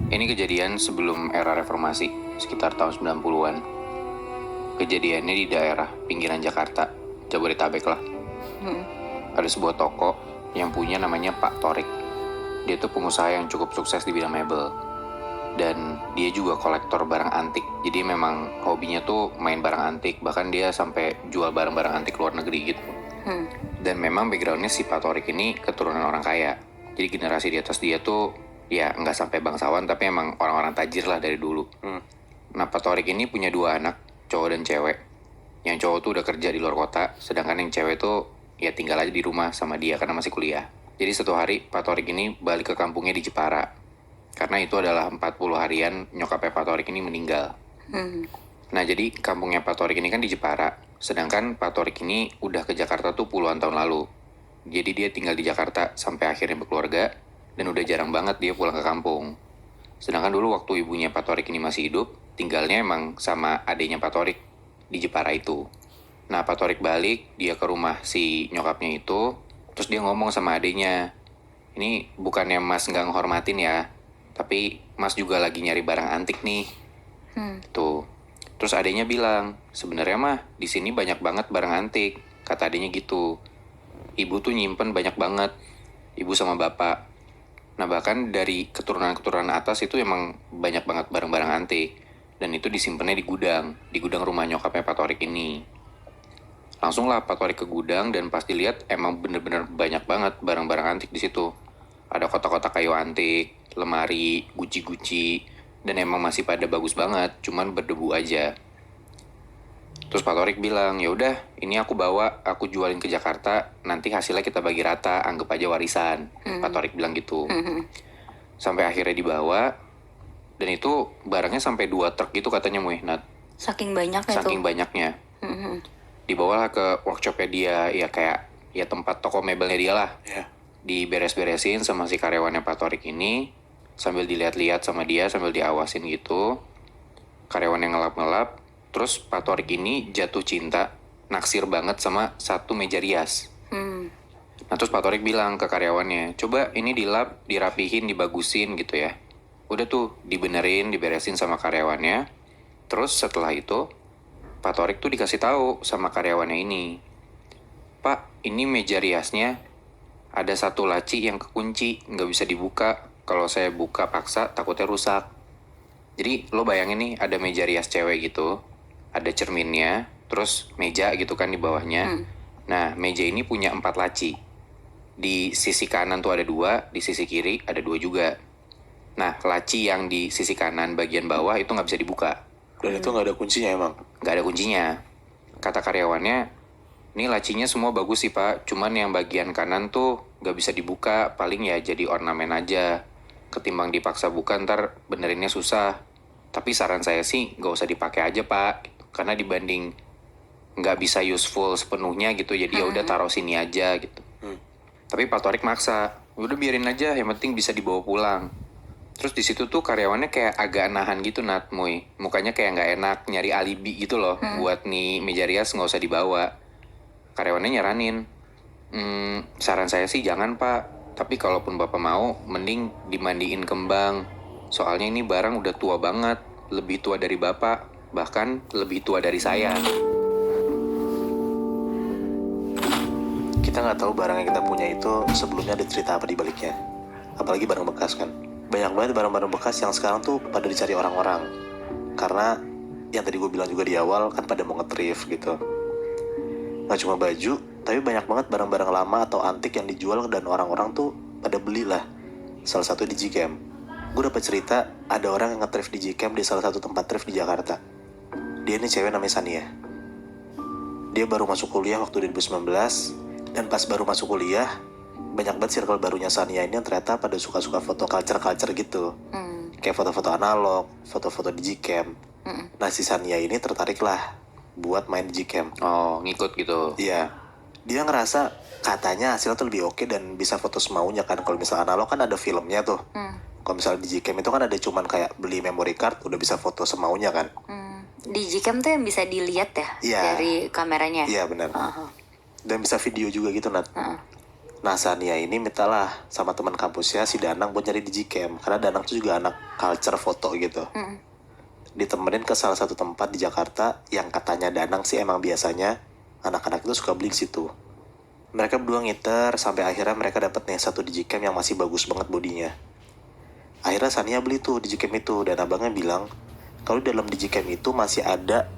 Ini kejadian sebelum era reformasi, sekitar tahun 90-an. Kejadiannya di daerah pinggiran Jakarta, Jabodetabek lah. Ada sebuah toko yang punya namanya Pak Torik. Dia tuh pengusaha yang cukup sukses di bidang mebel. Dan dia juga kolektor barang antik. Jadi memang hobinya tuh main barang antik. Bahkan dia sampai jual barang-barang antik luar negeri gitu. Dan memang backgroundnya si Pak Torik ini keturunan orang kaya. Jadi generasi di atas dia tuh ya nggak sampai bangsawan, tapi emang orang-orang tajir lah dari dulu. Nah, Pak Torik ini punya 2 anak, cowok dan cewek. Yang cowok tuh udah kerja di luar kota, sedangkan yang cewek tuh ya tinggal aja di rumah sama dia karena masih kuliah. Jadi satu hari Pak Torik ini balik ke kampungnya di Jepara. Karena itu adalah 40 harian nyokapnya Pak Torik ini meninggal. Nah, jadi kampungnya Pak Torik ini kan di Jepara, sedangkan Pak Torik ini udah ke Jakarta tuh puluhan tahun lalu. Jadi dia tinggal di Jakarta sampai akhirnya berkeluarga, dan udah jarang banget dia pulang ke kampung. Sedangkan dulu waktu ibunya Pak Torik ini masih hidup, tinggalnya emang sama adiknya Pak Torik di Jepara itu. Nah, Pak Torik balik, dia ke rumah si nyokapnya itu, terus dia ngomong sama adiknya, ini bukannya Mas nggak ngehormatin ya, tapi Mas juga lagi nyari barang antik nih. Tuh. Terus adiknya bilang, sebenarnya mah di sini banyak banget barang antik. Kata adiknya gitu. Ibu tuh nyimpen banyak banget. Ibu sama bapak. Nah, bahkan dari keturunan-keturunan atas itu emang banyak banget barang-barang antik. Dan itu disimpannya di gudang rumah nyokapnya Pak Torik ini. Langsung lah Pak Torik ke gudang dan pas dilihat emang bener-bener banyak banget barang-barang antik di situ. Ada kotak-kotak kayu antik, lemari, guci-guci, dan emang masih pada bagus banget, cuman berdebu aja. Terus Pak Torik bilang, ya udah, ini aku bawa, aku jualin ke Jakarta, nanti hasilnya kita bagi rata, anggap aja warisan. Pak Torik bilang gitu. Sampai akhirnya dibawa, dan itu barangnya sampai 2 truk gitu katanya Muih, Nat. Saking banyaknya tuh. Saking banyaknya. Dibawalah ke workshopnya dia, ya kayak ya tempat toko mebelnya dia lah. Diberes-beresin sama si karyawannya Pak Torik ini, sambil dilihat-lihat sama dia, sambil diawasin gitu. Karyawan yang ngelap-ngelap, terus Pak Torik ini jatuh cinta, naksir banget sama satu meja rias. Nah, terus Pak Torik bilang ke karyawannya, coba ini dilap, dirapihin, dibagusin gitu ya. Udah tuh, dibenerin, diberesin sama karyawannya. Terus setelah itu, Pak Torik tuh dikasih tahu sama karyawannya ini, Pak, ini meja riasnya ada satu laci yang kekunci, nggak bisa dibuka. Kalau saya buka paksa, takutnya rusak. Jadi lo bayangin nih, ada meja rias cewek gitu, ada cerminnya, terus meja gitu kan di bawahnya. Nah, meja ini punya 4 laci. Di sisi kanan tuh ada 2, di sisi kiri ada 2 juga. Nah, laci yang di sisi kanan bagian bawah itu nggak bisa dibuka. Dan itu nggak ada kuncinya emang? Nggak ada kuncinya. Kata karyawannya, ini lacinya semua bagus sih Pak, cuman yang bagian kanan tuh nggak bisa dibuka, paling ya jadi ornamen aja. Ketimbang dipaksa buka ntar benerinnya susah. Tapi saran saya sih nggak usah dipakai aja Pak, karena dibanding nggak bisa useful sepenuhnya gitu, jadi ya udah taruh sini aja gitu. Tapi Pak Torik maksa, udah biarin aja, yang penting bisa dibawa pulang. Terus di situ tuh karyawannya kayak agak nahan gitu Nat, Muy. Mukanya kayak nggak enak, nyari alibi gitu loh, buat nih meja rias nggak usah dibawa. Karyawannya nyaranin, saran saya sih jangan Pak, tapi kalaupun Bapak mau, mending dimandiin kembang. Soalnya ini barang udah tua banget, lebih tua dari Bapak, bahkan lebih tua dari saya. Kita nggak tahu barang yang kita punya itu sebelumnya ada cerita apa di baliknya. Apalagi barang bekas kan. Banyak banget barang-barang bekas yang sekarang tuh pada dicari orang-orang. Karena yang tadi gue bilang juga di awal kan pada mau nge-thrift gitu. Nggak cuma baju, tapi banyak banget barang-barang lama atau antik yang dijual dan orang-orang tuh pada beli lah. Salah satu di Gcam. Gue dapet cerita ada orang yang nge-thrift di Gcam di salah satu tempat thrift di Jakarta. Dia ini cewek namanya Sania. Dia baru masuk kuliah waktu 2019, dan pas baru masuk kuliah, banyak banget circle barunya Sania ini yang ternyata pada suka-suka foto culture-culture gitu. Kayak foto-foto analog, foto-foto di Gcam. Nah, si Sania ini tertarik lah buat main di Gcam. Oh, ngikut gitu. Iya. Dia ngerasa katanya hasilnya tuh lebih oke dan bisa foto semaunya kan. Kalau misalnya analog kan ada filmnya tuh. Kalau misalnya di Gcam itu kan ada cuman kayak beli memory card, udah bisa foto semaunya kan. Di Gcam tuh yang bisa dilihat ya Iya. dari kameranya. Iya benar. Dan bisa video juga gitu Nat. Nah, Sania ini mintalah sama teman kampusnya si Danang buat nyari digicam. Karena Danang tuh juga anak culture foto gitu. Ditemenin ke salah satu tempat di Jakarta yang katanya Danang sih emang biasanya anak-anak itu suka beli di situ. Mereka berdua ngiter sampai akhirnya mereka dapet nih satu digicam yang masih bagus banget bodinya. Akhirnya Sania beli tuh digicam itu dan abangnya bilang kalau dalam digicam itu masih ada